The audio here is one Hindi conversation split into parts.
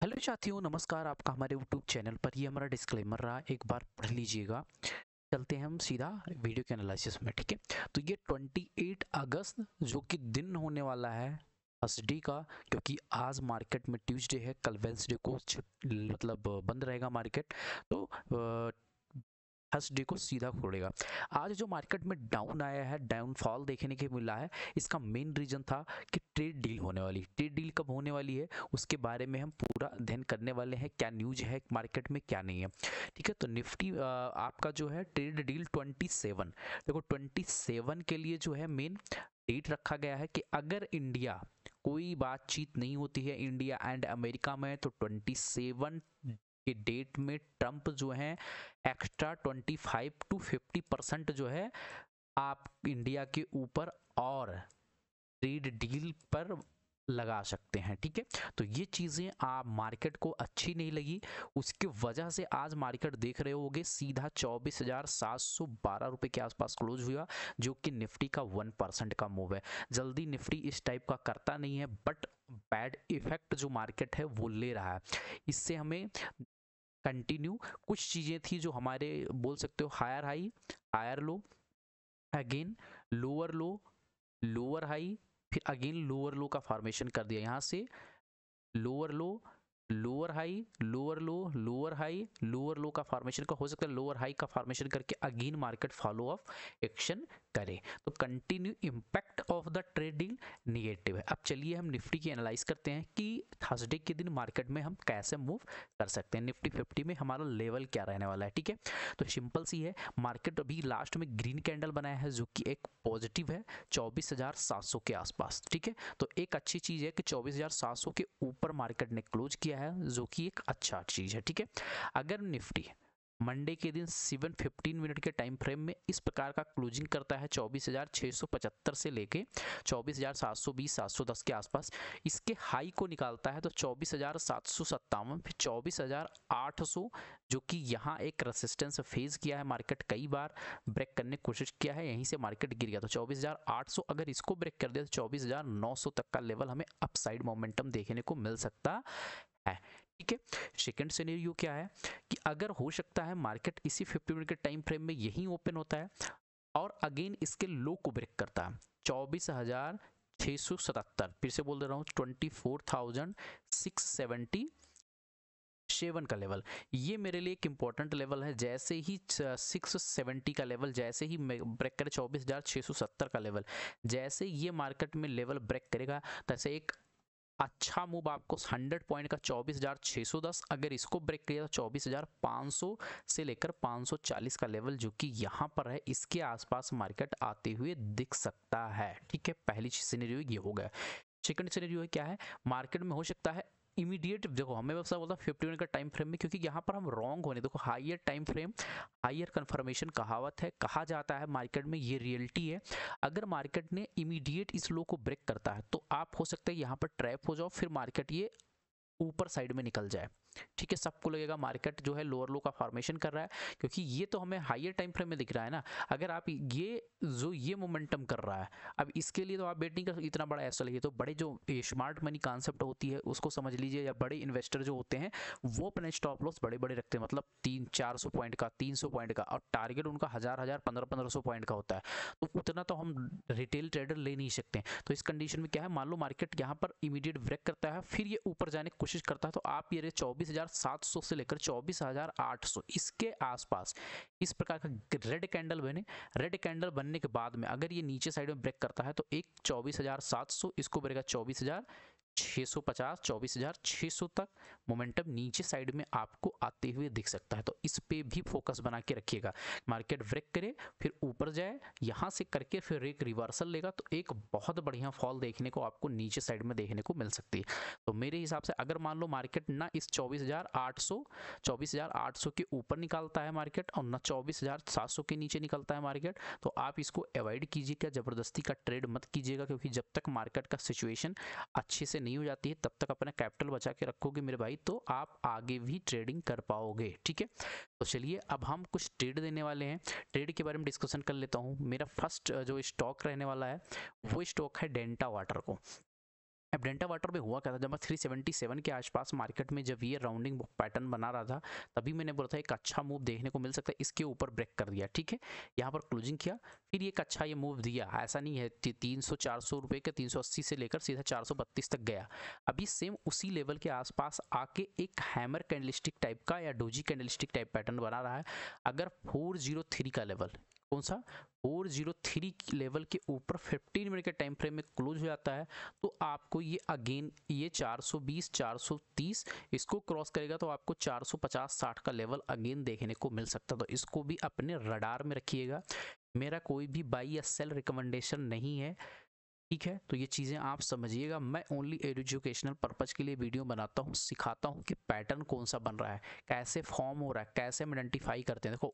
हेलो साथियों, नमस्कार। आपका हमारे यूट्यूब चैनल पर ये हमारा डिस्क्लेमर रहा, एक बार पढ़ लीजिएगा। चलते हैं हम सीधा वीडियो के एनालिसिस में, ठीक है। तो ये 28 अगस्त जो कि दिन होने वाला है थर्सडे का, क्योंकि आज मार्केट में ट्यूसडे है, कल वेंसडे को मतलब बंद रहेगा मार्केट। तो थर्सडे को सीधा खोलेगा। आज जो मार्केट में डाउन आया है, डाउनफॉल देखने के मिला है, इसका मेन रीजन था कि ट्रेड डील होने वाली। ट्रेड डील कब होने वाली है उसके बारे में हम पूरा अध्ययन करने वाले हैं, क्या न्यूज है मार्केट में क्या नहीं है, ठीक है। तो निफ्टी आपका जो है ट्रेड डील 27, देखो 27 के लिए जो है मेन डेट रखा गया है कि अगर इंडिया कोई बातचीत नहीं होती है इंडिया एंड अमेरिका में, तो 27 के डेट में ट्रंप जो है एक्स्ट्रा 25 to 50% जो है आप इंडिया के ऊपर और ट्रेड डील पर लगा सकते हैं, ठीक है। तो ये चीजें आप मार्केट को अच्छी नहीं लगी, उसकी वजह से आज मार्केट देख रहे होगे सीधा 24,712 रुपए के आसपास क्लोज हुआ, जो कि निफ्टी का 1% का मूव है। जल्दी निफ्टी इस टाइप का करता नहीं है, बट बैड इफेक्ट जो मार्केट है वो ले रहा है। इससे हमें कंटिन्यू कुछ चीजें थी जो हमारे बोल सकते हो higher high, higher low, again lower low, lower high, फिर अगेन लोअर लो का फॉर्मेशन कर दिया। यहाँ से lower low, lower high, lower low, lower high, lower low का फॉर्मेशन का हो सकता है लोअर हाई का फॉर्मेशन करके again market follow of action करे। तो continue impact of the trading negative है। अब चलिए हम निफ्टी की एनालाइज करते हैं कि थर्सडे के दिन मार्केट में हम कैसे मूव कर सकते हैं। निफ्टी 50 में हमारा लेवल क्या रहने वाला है, ठीक है। तो सिंपल सी है, मार्केट अभी लास्ट में ग्रीन कैंडल बनाया है जो कि एक पॉजिटिव है 24,700 के आसपास, ठीक है। तो एक अच्छी चीज है कि 24,700 के ऊपर मार्केट ने क्लोज किया है, जो कि एक अच्छा चीज है, ठीक है। अगर निफ्टी मंडे के दिन 7-15 मिनट के टाइम फ्रेम में इस प्रकार का क्लोजिंग करता है 24,675 से लेके 24,720 710 के आसपास, इसके हाई को निकालता है तो 24,757, फिर 24,800, जो कि यहाँ एक रेसिस्टेंस फेज किया है मार्केट, कई बार ब्रेक करने की कोशिश किया है, यहीं से मार्केट गिर गया। तो 24,800 अगर इसको ब्रेक कर दिया तो 24,900 तक का लेवल हमें अपसाइड मोमेंटम देखने को मिल सकता है, ठीक है। सेकंड सिनेरियो क्या है कि अगर हो सकता है मार्केट इसी 50 मिनट के टाइम फ्रेम में यही ओपन होता है और अगेन इसके लो को ब्रेक करता है 24,677, फिर से बोल दे रहा हूँ 24,677 का लेवल, ये मेरे लिए एक इंपॉर्टेंट लेवल है। जैसे ही 670 का लेवल जैसे ही ब्रेक करे, 24,670 का लेवल जैसे ये मार्केट में लेवल ब्रेक करेगा, तैसे एक अच्छा मूव आपको 100 पॉइंट का 24,610, अगर इसको ब्रेक किया तो 24,500 से लेकर 540 का लेवल जो कि यहाँ पर है, इसके आसपास मार्केट आते हुए दिख सकता है, ठीक है। पहली सिनेरियो ये हो गया। सेकंड सिनेरियो क्या है, मार्केट में हो सकता है इमीडिएट, देखो हमें बस बोलता 50 मिनट का टाइम फ्रेम में, क्योंकि यहाँ पर हम रॉन्ग होने, देखो higher time frame higher confirmation कहावत है, कहा जाता है मार्केट में, ये रियलिटी है। अगर मार्केट ने इमीडिएट इस लो को ब्रेक करता है तो आप हो सकता है यहाँ पर ट्रैप हो जाओ, फिर मार्केट ये ऊपर साइड में निकल जाए, ठीक है। सबको लगेगा मार्केट जो है लोअर लो का फॉर्मेशन कर रहा है, क्योंकि ये तो हमें हायर टाइम फ्रेम में दिख रहा है ना। अगर आप ये जो ये मोमेंटम कर रहा है, अब इसके लिए तो आप वेट नहीं कर सकते, इतना बड़ा ऐसा लगे। तो बड़े जो स्मार्ट मनी कॉन्सेप्ट होती है उसको समझ लीजिए, या बड़े इन्वेस्टर जो होते हैं वो अपने स्टॉप लॉस बड़े बड़े रखते हैं, मतलब 300-400 पॉइंट का, 300 पॉइंट का, और टारगेट उनका 1,000 1500 पॉइंट का होता है। तो उतना तो हम रिटेल ट्रेडर ले नहीं सकते। तो इस कंडीशन में क्या है, मान लो मार्केट यहाँ पर इमीडिएट ब्रेक करता है, फिर ये ऊपर जाने की कोशिश करता है, तो आप ये 24,700 से लेकर 24,800 इसके आसपास इस प्रकार का रेड कैंडल बने। रेड कैंडल बनने के बाद में अगर ये नीचे साइड में ब्रेक करता है तो एक 24,700, इसको बनेगा 24,650, 24,600 तक मोमेंटम नीचे साइड में आपको आते हुए दिख सकता है। तो इस पे भी फोकस बना के रखिएगा। मार्केट ब्रेक करे फिर ऊपर जाए, यहाँ से करके फिर एक रिवर्सल लेगा, तो एक बहुत बढ़िया फॉल देखने को आपको नीचे साइड में देखने को मिल सकती है। तो मेरे हिसाब से अगर मान लो मार्केट ना इस 24,800 के ऊपर निकालता है मार्केट, और ना 24,700 के नीचे निकलता है मार्केट, तो आप इसको अवॉइड कीजिएगा, जबरदस्ती का ट्रेड मत कीजिएगा, क्योंकि जब तक मार्केट का सिचुएशन अच्छे से नहीं हो जाती है तब तक अपना कैपिटल बचा के रखोगे मेरे भाई, तो आप आगे भी ट्रेडिंग कर पाओगे, ठीक है। तो चलिए अब हम कुछ ट्रेड देने वाले हैं, ट्रेड के बारे में डिस्कशन कर लेता हूँ। मेरा फर्स्ट जो स्टॉक रहने वाला है वो स्टॉक है डेल्टा वाटर को। अब डेल्टा वाटर में हुआ क्या था, जब मैं 377 के आसपास मार्केट में जब ये राउंडिंग पैटर्न बना रहा था, तभी मैंने बोला था एक अच्छा मूव देखने को मिल सकता है, इसके ऊपर ब्रेक कर दिया, ठीक है, यहाँ पर क्लोजिंग किया, फिर एक अच्छा ये मूव दिया, ऐसा नहीं है 300-400 रुपये के 380 से लेकर सीधा 432 तक गया। अभी सेम उसी लेवल के आसपास आके एक हैमर कैंडलस्टिक टाइप का या डोजी कैंडलस्टिक टाइप पैटर्न बना रहा है। अगर 403 का लेवल, कौन सा 403 लेवल के ऊपर 15 मिनट के टाइम फ्रेम में क्लोज हो जाता है, तो आपको ये अगेन ये 420 430 इसको क्रॉस करेगा तो आपको 450-60 का लेवल अगेन देखने को मिल सकता है। तो इसको भी अपने रडार में रखिएगा। मेरा कोई भी बाई या सेल रिकमेंडेशन नहीं है, ठीक है, तो ये चीज़ें आप समझिएगा। मैं ओनली एजुकेशनल पर्पज़ के लिए वीडियो बनाता हूँ, सिखाता हूँ कि पैटर्न कौन सा बन रहा है, कैसे फॉर्म हो रहा है, कैसे हम आइडेंटिफाई करते हैं। देखो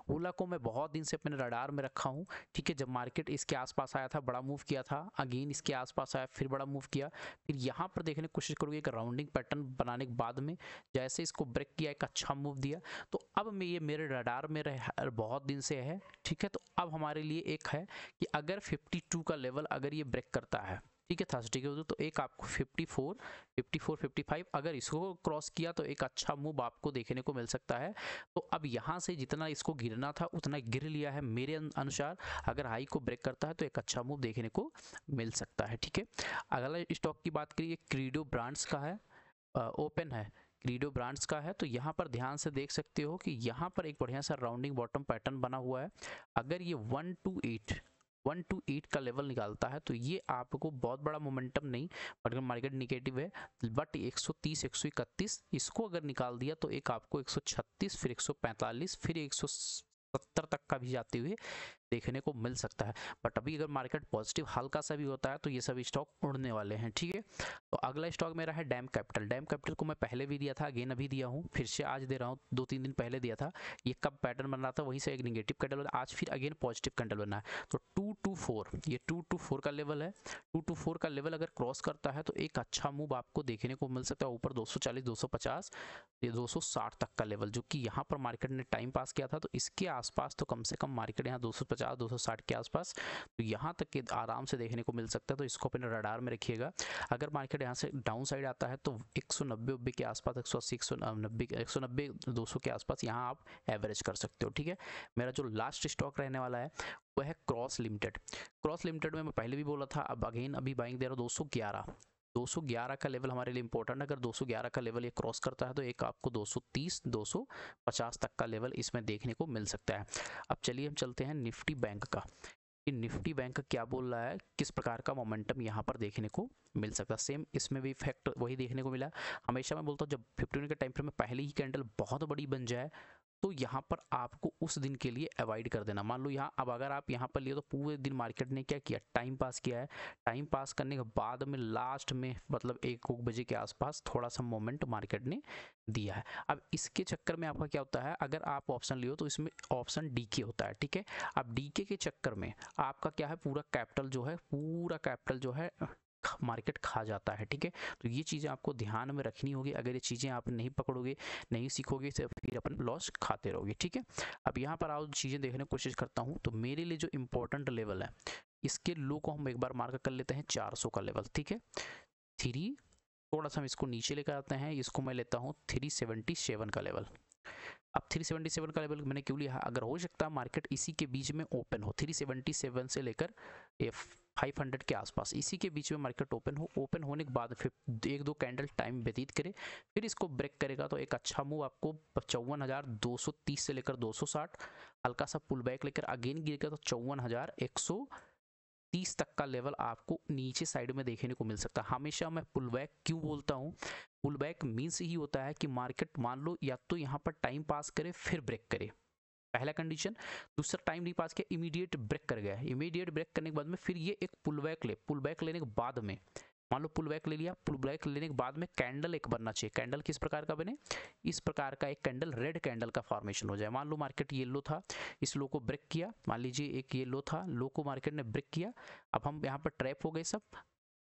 ओला को मैं बहुत दिन से अपने रडार में रखा हूँ, ठीक है। जब मार्केट इसके आसपास आया था, बड़ा मूव किया था, अगेन इसके आसपास आया, फिर बड़ा मूव किया, फिर यहाँ पर देखने की कोशिश करोगे एक राउंडिंग पैटर्न बनाने के बाद में जैसे इसको ब्रेक किया, एक अच्छा मूव दिया, तो अब मैं ये मेरे रडार में बहुत दिन से है, ठीक है। तो अब हमारे लिए एक है कि अगर 52 का लेवल अगर ये ब्रेक करता है, ठीक है, थर्सडे के उधर, तो एक आपको 54 55 अगर इसको क्रॉस किया तो एक अच्छा मूव आपको देखने को मिल सकता है। तो अब यहाँ से जितना इसको गिरना था उतना गिर लिया है मेरे अनुसार। अगर हाई को ब्रेक करता है तो एक अच्छा मूव देखने को मिल सकता है, ठीक है। अगला स्टॉक की बात करिए, क्रीडो ब्रांड्स का है, ओपन है, क्रीडो ब्रांड्स का है। तो यहाँ पर ध्यान से देख सकते हो कि यहाँ पर एक बढ़िया सा राउंडिंग बॉटम पैटर्न बना हुआ है। अगर ये 128 का लेवल निकालता है तो ये आपको बहुत बड़ा मोमेंटम नहीं, बट मार्केट निगेटिव है, बट 130 131 इसको अगर निकाल दिया तो एक आपको 136 फिर 145 फिर 170 तक का भी जाते हुए देखने को मिल सकता है। बट अभी अगर मार्केट पॉजिटिव हल्का सा भी होता है तो ये सभी स्टॉक उड़ने वाले हैं, ठीक है। तो अगला स्टॉक मेरा है डैम कैपिटल। डैम कैपिटल को मैं पहले भी दिया था, अगेन अभी दिया हूँ, फिर से आज दे रहा हूँ, 2-3 दिन पहले दिया था। ये कब पैटर्न बन रहा था, वहीं से एक निगेटिव कैंडल बना, आज फिर अगेन पॉजिटिव कैंडल बना है। तो 224 ये 224 का लेवल है, 224 का लेवल अगर क्रॉस करता है तो एक अच्छा मूव आपको देखने को मिल सकता है ऊपर 240 250 ये 260 तक का लेवल, जो कि यहाँ पर मार्केट ने टाइम पास किया था। तो इसके आसपास तो कम से कम मार्केट यहाँ 250 260 के आसपास तो यहाँ तक के आराम से देखने को मिल सकता है। तो इसको अपने रडार में रखिएगा। अगर मार्केट यहाँ से डाउन साइड आता है तो 190 के आसपास, 180 190 200 के आसपास यहाँ आप एवरेज कर सकते हो, ठीक है। मेरा जो लास्ट स्टॉक रहने वाला है वह है क्रॉस लिमिटेड। क्रॉस लिमिटेड में मैं पहले भी बोला था, अब अगेन अभी बाइंग दे रहा हूँ 211 का लेवल हमारे लिए इंपॉर्टेंट है। अगर 211 का लेवल ये क्रॉस करता है तो एक आपको 230 250 तक का लेवल इसमें देखने को मिल सकता है। अब चलिए हम चलते हैं निफ्टी बैंक का, कि निफ्टी बैंक क्या बोल रहा है, किस प्रकार का मोमेंटम यहाँ पर देखने को मिल सकता है। सेम इसमें भी इफेक्ट वही देखने को मिला। हमेशा मैं बोलता हूँ जब 15 मिनट के टाइम फ्रेम में पहले ही कैंडल बहुत बड़ी बन जाए तो यहाँ पर आपको उस दिन के लिए अवॉइड कर देना। मान लो यहाँ अब अगर आप यहाँ पर लिए तो पूरे दिन मार्केट ने क्या किया, टाइम पास किया है। टाइम पास करने के बाद में लास्ट में मतलब 1 बजे के आसपास थोड़ा सा मोमेंट मार्केट ने दिया है। अब इसके चक्कर में आपका क्या होता है, अगर आप ऑप्शन लियो तो इसमें ऑप्शन डीके होता है, ठीक है। अब डीके के चक्कर में आपका क्या है, पूरा कैपिटल जो है मार्केट खा जाता है, ठीक है। तो ये चीज़ें आपको ध्यान में रखनी होगी। अगर ये चीज़ें आप नहीं पकड़ोगे, नहीं सीखोगे तो फिर अपन लॉस खाते रहोगे, ठीक है। अब यहाँ पर आओ चीज़ें देखने की कोशिश करता हूँ। तो मेरे लिए जो इम्पोर्टेंट लेवल है, इसके लो को हम एक बार मार्क कर लेते हैं 400 का लेवल, ठीक है। 3 थोड़ा सा हम इसको नीचे लेकर आते हैं, इसको मैं लेता हूँ 377 का लेवल। अब 377 का लेवल मैंने क्यों लिया, अगर हो सकता है मार्केट इसी के बीच में ओपन हो, 377 से लेकर 500 के आसपास इसी के बीच में मार्केट ओपन हो। ओपन होने के बाद फिर 1-2 कैंडल टाइम व्यतीत करे, फिर इसको ब्रेक करेगा तो एक अच्छा मूव आपको 54,230 से लेकर 260, हल्का सा पुल बैक लेकर अगेन गिरेगा तो 54,130 तक का लेवल आपको नीचे साइड में देखने को मिल सकता है। हमेशा मैं पुल बैक क्यों बोलता हूँ, पुल बैक मीन्स ही होता है कि मार्केट मान लो या तो यहाँ पर टाइम पास करे फिर ब्रेक करे, पहला कंडीशन। दूसरा टाइम नहीं पास किया, इमीडिएट ब्रेक कर गया, इमीडिएट ब्रेक करने के बाद में फिर ये एक पुल बैक लेने के बाद में मान लो पुल बैक ले लिया, पुल बैक लेने के बाद में कैंडल एक बनना चाहिए। कैंडल किस प्रकार का बने, इस प्रकार का एक कैंडल रेड कैंडल का फॉर्मेशन हो जाए। मान लो मार्केट येलो था, इस लो को ब्रेक किया, मान लीजिए एक ये लो था, लो को मार्केट ने ब्रेक किया, अब हम यहाँ पर ट्रैप हो गए, सब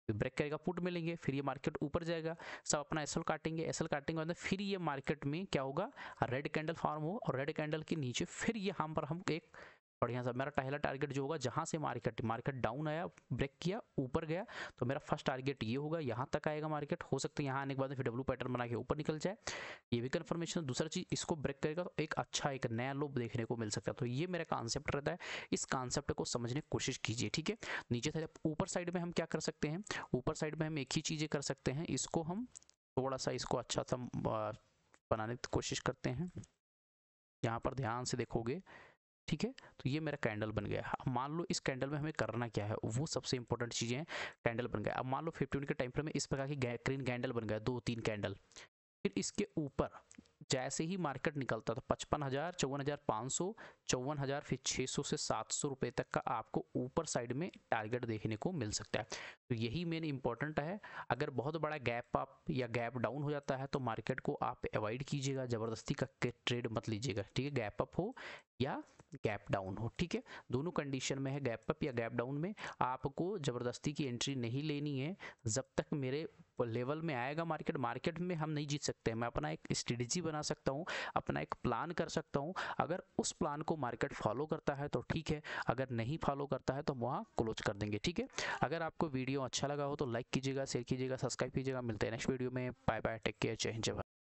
ब्रेक करेगा पुट मिलेंगे, फिर ये मार्केट ऊपर जाएगा, सब अपना एसएल काटेंगे, एसएल काटने के बाद फिर ये मार्केट में क्या होगा, रेड कैंडल फॉर्म हो और रेड कैंडल के नीचे फिर ये हम एक बढ़िया सा मेरा पहला टारगेट जो होगा, जहाँ से मार्केट डाउन आया, ब्रेक किया, ऊपर गया, तो मेरा फर्स्ट टारगेट ये होगा, यहाँ तक आएगा मार्केट। हो सकता है यहाँ आने के बाद फिर डब्ल्यू पैटर्न बना के ऊपर निकल जाए, ये भी कन्फर्मेशन। दूसरा चीज़, इसको ब्रेक करेगा तो एक अच्छा एक नया लो देखने को मिल सकता है। तो ये मेरा कॉन्सेप्ट रहता है, इस कॉन्सेप्ट को समझने की कोशिश कीजिए, ठीक है। नीचे से ऊपर साइड में हम क्या कर सकते हैं, ऊपर साइड में हम एक ही चीज़ें कर सकते हैं, इसको हम थोड़ा सा इसको अच्छा सा बनाने की कोशिश करते हैं। यहाँ पर ध्यान से देखोगे, ठीक है, तो ये मेरा कैंडल बन गया। अब मान लो इस कैंडल में हमें करना क्या है, वो सबसे इंपॉर्टेंट चीज़ें हैं। कैंडल बन गया, अब मान लो 15 मिनट के टाइम फ्रेम में इस प्रकार की ग्रीन कैंडल बन गया, 2-3 कैंडल। फिर इसके ऊपर जैसे ही मार्केट निकलता था 55,000, 54,500, 54,000, फिर 600 से 700 रुपये तक का आपको ऊपर साइड में टारगेट देखने को मिल सकता है। तो यही मेन इंपॉर्टेंट है। अगर बहुत बड़ा गैप अप या गैप डाउन हो जाता है तो मार्केट को आप अवॉइड कीजिएगा, ज़बरदस्ती का ट्रेड मत लीजिएगा, ठीक है। गैप अप हो या गैप डाउन हो, ठीक है, दोनों कंडीशन में है, गैप अप या गैप डाउन में आपको ज़बरदस्ती की एंट्री नहीं लेनी है। जब तक मेरे लेवल में आएगा मार्केट में हम नहीं जीत सकते हैं। मैं अपना एक स्ट्रेटजी बना सकता हूँ, अपना एक प्लान कर सकता हूँ। अगर उस प्लान को मार्केट फॉलो करता है तो ठीक है, अगर नहीं फॉलो करता है तो वहाँ क्लोज कर देंगे, ठीक है। अगर आपको वीडियो अच्छा लगा हो तो लाइक कीजिएगा, शेयर कीजिएगा, सब्सक्राइब कीजिएगा। मिलते हैं नेक्स्ट वीडियो में। बाय बाय, टेक केयर, जय हिंद, जय भारत।